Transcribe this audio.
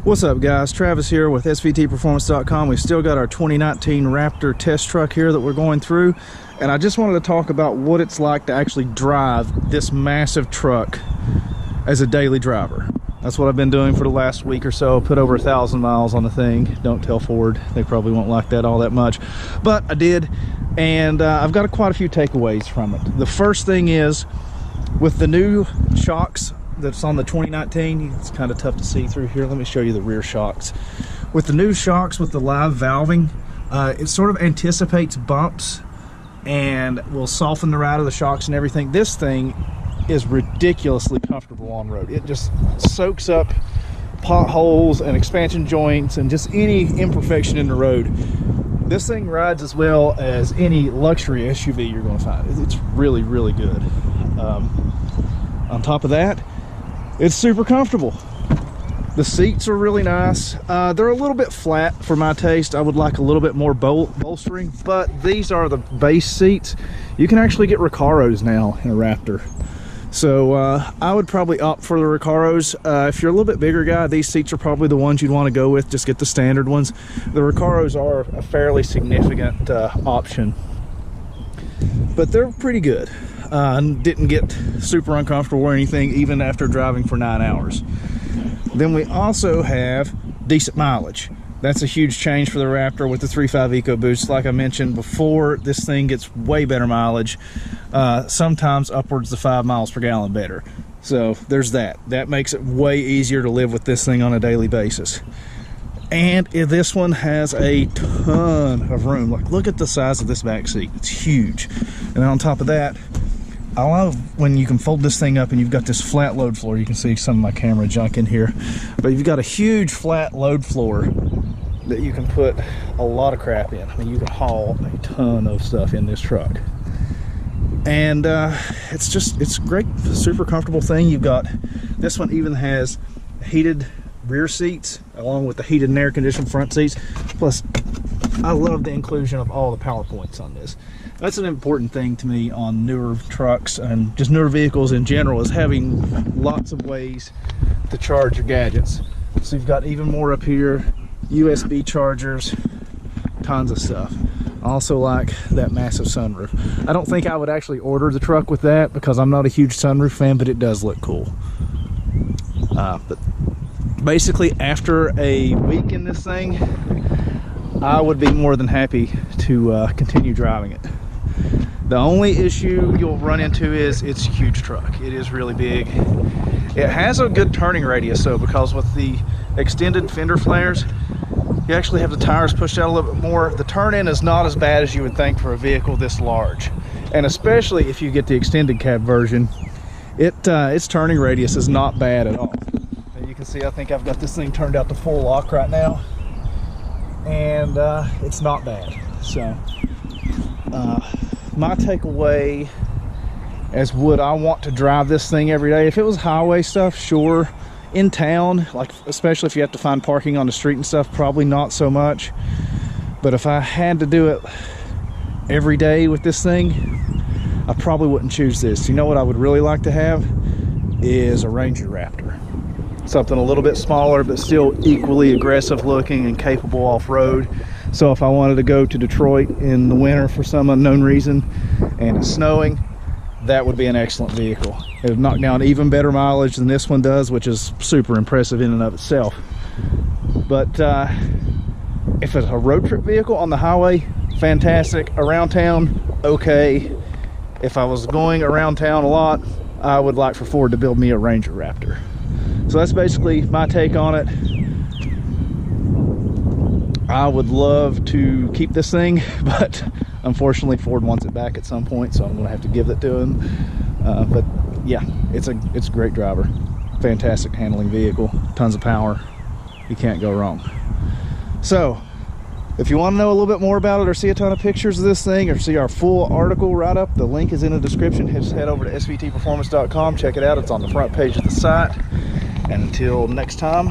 What's up, guys? Travis here with SVTperformance.com. We've still got our 2019 Raptor test truck here that we're going through, and I just wanted to talk about what it's like to actually drive this massive truck as a daily driver. That's what I've been doing for the last week or so. Put over 1,000 miles on the thing. Don't tell Ford, they probably won't like that all that much, but I did, and I've got quite a few takeaways from it. The first thing is, with the new shocks that's on the 2019, it's kind of tough to see through here. Let me show you the rear shocks. With the new shocks with the live valving, it sort of anticipates bumps and will soften the ride of the shocks and everything. This thing is ridiculously comfortable on road. It just soaks up potholes and expansion joints and just any imperfection in the road. This thing rides as well as any luxury SUV you're going to find. It's really, really good. On top of that, it's super comfortable. The seats are really nice. They're a little bit flat for my taste. I would like a little bit more bolstering, but these are the base seats. You can actually get Recaros now in a Raptor. So I would probably opt for the Recaros. If you're a little bit bigger guy, these seats are probably the ones you'd want to go with. Just get the standard ones. The Recaros are a fairly significant option, but they're pretty good. Didn't get super uncomfortable or anything, even after driving for 9 hours. Then we also have decent mileage. That's a huge change for the Raptor with the 3.5 EcoBoost. Like I mentioned before, this thing gets way better mileage, sometimes upwards of 5 miles per gallon better. So there's that. That makes it way easier to live with this thing on a daily basis. And this one has a ton of room. Like, look at the size of this back seat. It's huge. And on top of that, I love when you can fold this thing up and you've got this flat load floor. You can see some of my camera junk in here, but you've got a huge flat load floor that you can put a lot of crap in. I mean, you can haul a ton of stuff in this truck. And it's great, super comfortable thing. You've got, this one even has heated rear seats along with the heated and air conditioned front seats. Plus, I love the inclusion of all the power points on this. That's an important thing to me on newer trucks and just newer vehicles in general, is having lots of ways to charge your gadgets. So you've got even more up here, USB chargers, tons of stuff. I also like that massive sunroof. I don't think I would actually order the truck with that because I'm not a huge sunroof fan, but it does look cool. But basically, after a week in this thing, I would be more than happy to continue driving it. The only issue you'll run into is it's a huge truck. It is really big. It has a good turning radius though, because with the extended fender flares, you actually have the tires pushed out a little bit more. The turn-in is not as bad as you would think for a vehicle this large. And especially if you get the extended cab version, its turning radius is not bad at all. And you can see, I think I've got this thing turned out to full lock right now, and it's not bad. So my takeaway is, would I want to drive this thing every day? If it was highway stuff, sure. In town, like especially if you have to find parking on the street and stuff, probably not so much. But if I had to do it every day with this thing, I probably wouldn't choose this. You know what I would really like to have is a Ranger Raptor. Something a little bit smaller, but still equally aggressive looking and capable off-road. So if I wanted to go to Detroit in the winter for some unknown reason and it's snowing, that would be an excellent vehicle. It would knock down even better mileage than this one does, which is super impressive in and of itself. But if it's a road trip vehicle on the highway, fantastic. Around town, okay. If I was going around town a lot, I would like for Ford to build me a Ranger Raptor. So that's basically my take on it. I would love to keep this thing, but unfortunately Ford wants it back at some point, so I'm gonna have to give it to him. But yeah, it's a great driver. Fantastic handling vehicle, tons of power. You can't go wrong. So if you want to know a little bit more about it, or see a ton of pictures of this thing, or see our full article write up, the link is in the description. Just head over to svtperformance.com, check it out. It's on the front page of the site. And until next time,